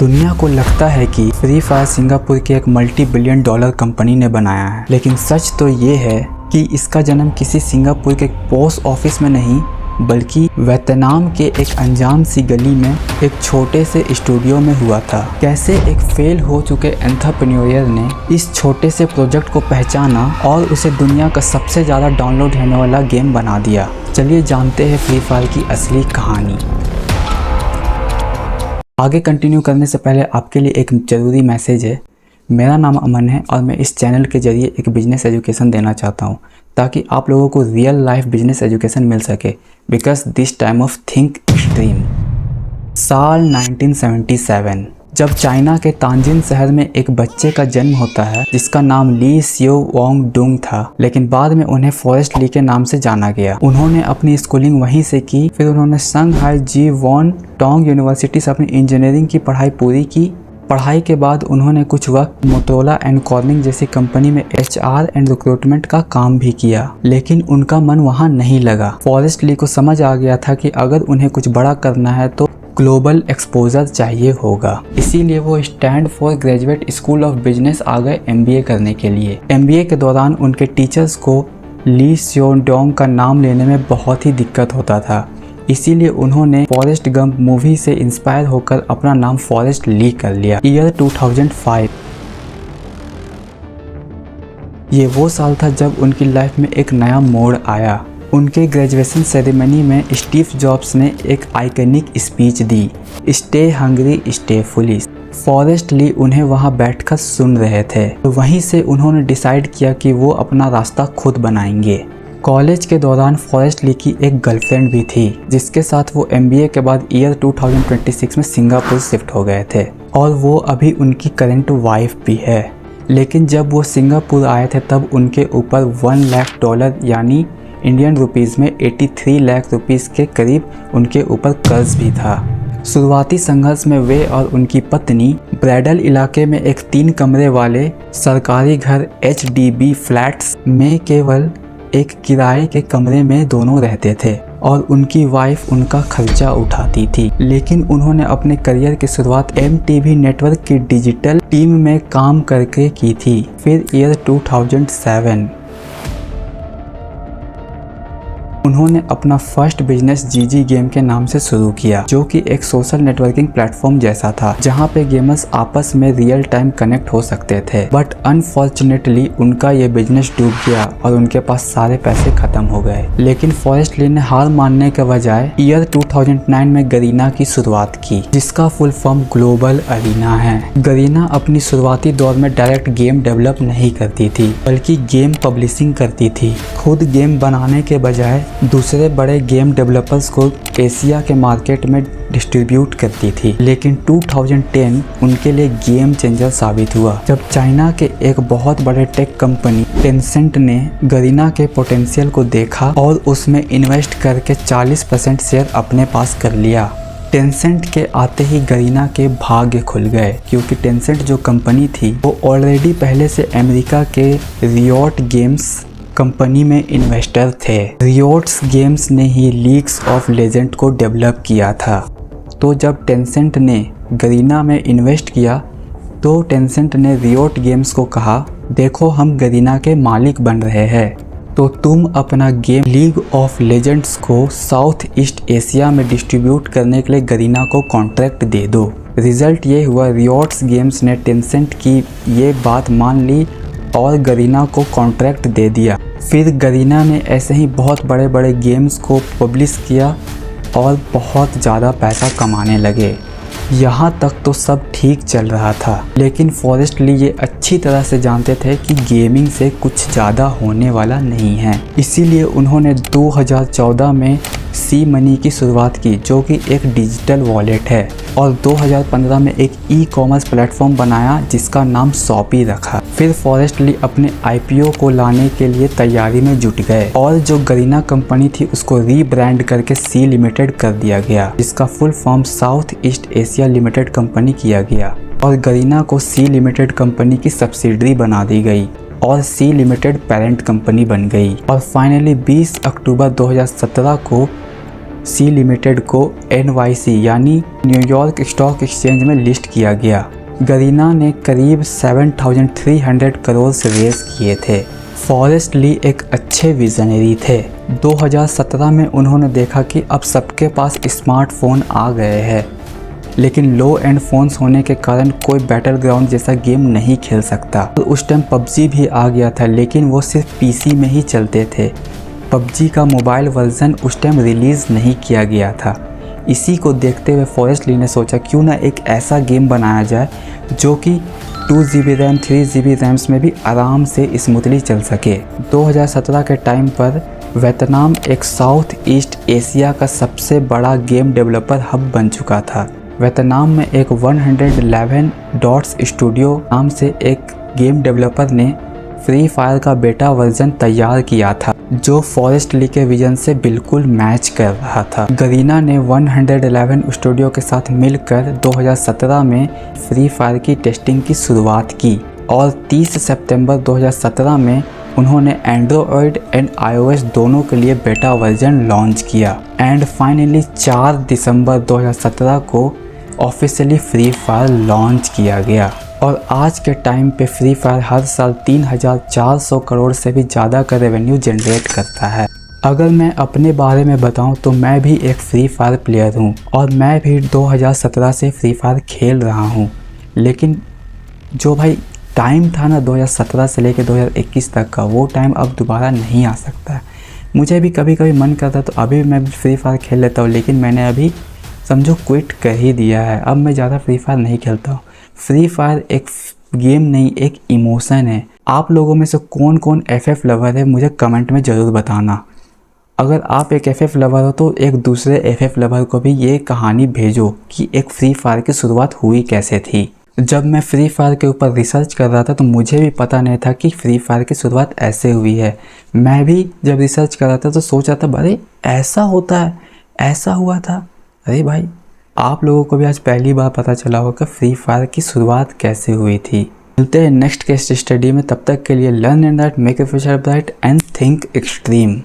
दुनिया को लगता है कि फ्री फायर सिंगापुर की एक मल्टी बिलियन डॉलर कंपनी ने बनाया है, लेकिन सच तो ये है कि इसका जन्म किसी सिंगापुर के पोस्ट ऑफिस में नहीं बल्कि वियतनाम के एक अनजान सी गली में एक छोटे से स्टूडियो में हुआ था। कैसे एक फेल हो चुके एंटरप्रेन्योर ने इस छोटे से प्रोजेक्ट को पहचाना और उसे दुनिया का सबसे ज़्यादा डाउनलोड होने वाला गेम बना दिया। चलिए जानते हैं फ्री फायर की असली कहानी। आगे कंटिन्यू करने से पहले आपके लिए एक ज़रूरी मैसेज है। मेरा नाम अमन है और मैं इस चैनल के जरिए एक बिजनेस एजुकेशन देना चाहता हूँ ताकि आप लोगों को रियल लाइफ बिजनेस एजुकेशन मिल सके, because this time of think extreme. साल 1977 जब चाइना के तांजिन शहर में एक बच्चे का जन्म होता है जिसका नाम ली सियो वोंग डुंग था, लेकिन बाद में उन्हें फॉरेस्ट ली के नाम से जाना गया। उन्होंने अपनी स्कूलिंग वहीं से की। फिर उन्होंने संघाई जी वॉन टोंग यूनिवर्सिटी से अपनी इंजीनियरिंग की पढ़ाई पूरी की। पढ़ाई के बाद उन्होंने कुछ वक्त मोटोरोला एंड कॉर्निंग जैसी कंपनी में HR एंड रिक्रूटमेंट का काम भी किया, लेकिन उनका मन वहां नहीं लगा। फॉरेस्ट ली को समझ आ गया था कि अगर उन्हें कुछ बड़ा करना है तो ग्लोबल एक्सपोजर चाहिए होगा। इसीलिए वो Stanford graduate school of business आ गए MBA करने के लिए। MBA के दौरान उनके टीचर्स को ली सियोडोंग का नाम लेने में बहुत ही दिक्कत होता था, इसीलिए उन्होंने फॉरेस्ट गंप मूवी से इंस्पायर होकर अपना नाम फॉरेस्ट ली कर लिया। ईयर 2005 ये वो साल था जब उनकी लाइफ में एक नया मोड़ आया। उनके ग्रेजुएशन सेरेमनी में स्टीव जॉब्स ने एक आइकॉनिक स्पीच दी, स्टे हंग्री स्टे फुलिश। फॉरेस्ट ली उन्हें वहां बैठकर सुन रहे थे, तो वहीं से उन्होंने डिसाइड किया कि वो अपना रास्ता खुद बनाएंगे। कॉलेज के दौरान फॉरेस्ट ली की एक गर्लफ्रेंड भी थी जिसके साथ वो MBA के बाद ईयर 2026 में सिंगापुर शिफ्ट हो गए थे और वो अभी उनकी करंट वाइफ भी है। लेकिन जब वो सिंगापुर आए थे तब उनके ऊपर $1 लाख यानी इंडियन रुपीज़ में 83 लाख रुपीज़ के करीब उनके ऊपर कर्ज भी था। शुरुआती संघर्ष में वे और उनकी पत्नी ब्रैडल इलाके में एक 3 कमरे वाले सरकारी घर HDB फ्लैट्स में केवल एक किराए के कमरे में दोनों रहते थे और उनकी वाइफ उनका खर्चा उठाती थी। लेकिन उन्होंने अपने करियर की शुरुआत MTV नेटवर्क की डिजिटल टीम में काम करके की थी। फिर ईयर 2007 उन्होंने अपना फर्स्ट बिजनेस GG गेम के नाम से शुरू किया, जो कि एक सोशल नेटवर्किंग प्लेटफॉर्म जैसा था जहां पे गेमर्स आपस में रियल टाइम कनेक्ट हो सकते थे। बट अनफॉर्चुनेटली उनका ये बिजनेस डूब गया और उनके पास सारे पैसे खत्म हो गए। लेकिन फॉरेस्ट ली ने हार मानने के बजाय ईयर 2009 में गरीना की शुरुआत की, जिसका फुल फॉर्म ग्लोबल अरीना है। गरीना अपनी शुरुआती दौर में डायरेक्ट गेम डेवलप नहीं करती थी बल्कि गेम पब्लिशिंग करती थी। खुद गेम बनाने के बजाय दूसरे बड़े गेम डेवलपर्स को एशिया के मार्केट में डिस्ट्रीब्यूट करती थी। लेकिन 2010 उनके लिए गेम चेंजर साबित हुआ जब चाइना के एक बहुत बड़े टेक कंपनी टेंसेंट ने गरीना के पोटेंशियल को देखा और उसमें इन्वेस्ट करके 40% शेयर अपने पास कर लिया। टेंसेंट के आते ही गरीना के भाग्य खुल गए, क्योंकि टेंसेंट जो कंपनी थी वो ऑलरेडी पहले से अमेरिका के रियोट गेम्स कंपनी में इन्वेस्टर थे। रियोट्स गेम्स ने ही लीग्स ऑफ लेजेंड को डेवलप किया था। तो जब टेंसेंट ने गरीना में इन्वेस्ट किया तो टेंसेंट ने रियोट गेम्स को कहा, देखो हम गरीना के मालिक बन रहे हैं, तो तुम अपना गेम लीग ऑफ लेजेंड्स को साउथ ईस्ट एशिया में डिस्ट्रीब्यूट करने के लिए गरीना को कॉन्ट्रैक्ट दे दो। रिजल्ट ये हुआ, रियोट्स गेम्स ने टेंसेंट की ये बात मान ली और गरीना को कॉन्ट्रैक्ट दे दिया। फिर गरीना ने ऐसे ही बहुत बड़े बड़े गेम्स को पब्लिश किया और बहुत ज़्यादा पैसा कमाने लगे। यहाँ तक तो सब ठीक चल रहा था, लेकिन फॉरेस्ट ली ये अच्छी तरह से जानते थे कि गेमिंग से कुछ ज़्यादा होने वाला नहीं है। इसीलिए उन्होंने 2014 में सी मनी की शुरुआत की, जो कि एक डिजिटल वॉलेट है, और 2015 में एक ई-कॉमर्स प्लेटफॉर्म बनाया जिसका नाम शॉपी रखा। फिर फॉरेस्ट ली अपने IPO को लाने के लिए तैयारी में जुट गए और जो गरीना कंपनी थी उसको रीब्रांड करके सी लिमिटेड कर दिया गया, जिसका full form south east Asia limited company किया गया और गरीना को सी लिमिटेड कंपनी की सब्सिडरी बना दी गई और सी लिमिटेड पेरेंट कंपनी बन गई। और फाइनली 20 अक्टूबर 2017 को सी लिमिटेड को NYC यानी न्यूयॉर्क स्टॉक एक्सचेंज में लिस्ट किया गया। गरीना ने करीब 7,300 करोड़ से रेज किए थे। फॉरेस्ट ली एक अच्छे विजनरी थे। 2017 में उन्होंने देखा कि अब सबके पास स्मार्टफोन आ गए हैं, लेकिन लो एंड फ़ोन्स होने के कारण कोई बैटलग्राउंड जैसा गेम नहीं खेल सकता। तो उस टाइम PUBG भी आ गया था, लेकिन वो सिर्फ PC में ही चलते थे। PUBG का मोबाइल वर्जन उस टाइम रिलीज़ नहीं किया गया था। इसी को देखते हुए फॉरेस्ट ली ने सोचा क्यों ना एक ऐसा गेम बनाया जाए जो कि 2 GB रैम 3 GB रैम्स में भी आराम से स्मूथली चल सके। 2017 के टाइम पर वियतनाम एक साउथ ईस्ट एशिया का सबसे बड़ा गेम डेवलपर हब बन चुका था। वियतनाम में एक 111 डॉट्स स्टूडियो नाम से एक गेम डेवलपर ने फ्री फायर का बेटा वर्जन तैयार किया था, जो फॉरेस्ट ली के विजन से बिल्कुल मैच कर रहा था। गरीना ने 111 स्टूडियो के साथ मिलकर 2017 में फ्री फायर की टेस्टिंग की शुरुआत की और 30 सितंबर 2017 में उन्होंने एंड्रॉयड एंड iOS दोनों के लिए बेटा वर्जन लॉन्च किया एंड फाइनली 4 दिसंबर 2017 को ऑफिशियली फ्री फायर लॉन्च किया गया। और आज के टाइम पे फ्री फायर हर साल 3,400 करोड़ से भी ज़्यादा का रेवेन्यू जनरेट करता है। अगर मैं अपने बारे में बताऊं तो मैं भी एक फ्री फायर प्लेयर हूं और मैं भी 2017 से फ्री फायर खेल रहा हूं, लेकिन जो भाई टाइम था ना 2017 से लेकर 2021 तक का, वो टाइम अब दोबारा नहीं आ सकता है। मुझे भी कभी कभी मन करता तो अभी मैं भी फ्री फायर खेल लेता हूँ, लेकिन मैंने अभी समझो क्विट कर ही दिया है। अब मैं ज़्यादा फ्री फायर नहीं खेलता हूँ। फ्री फायर एक गेम नहीं, एक इमोशन है। आप लोगों में से कौन कौन FF लवर है मुझे कमेंट में ज़रूर बताना। अगर आप एक FF लवर हो तो एक दूसरे FF लवर को भी ये कहानी भेजो कि एक फ्री फायर की शुरुआत हुई कैसे थी। जब मैं फ्री फायर के ऊपर रिसर्च कर रहा था तो मुझे भी पता नहीं था कि फ्री फायर की शुरुआत ऐसे हुई है। मैं भी जब रिसर्च कर रहा था तो सोच रहा था अरे ऐसा होता है, ऐसा हुआ था। अरे भाई, आप लोगों को भी आज पहली बार पता चला होगा फ्री फायर की शुरुआत कैसे हुई थी। मिलते हैं नेक्स्ट केस स्टडी में, तब तक के लिए learn and that, make your future bright and think extreme.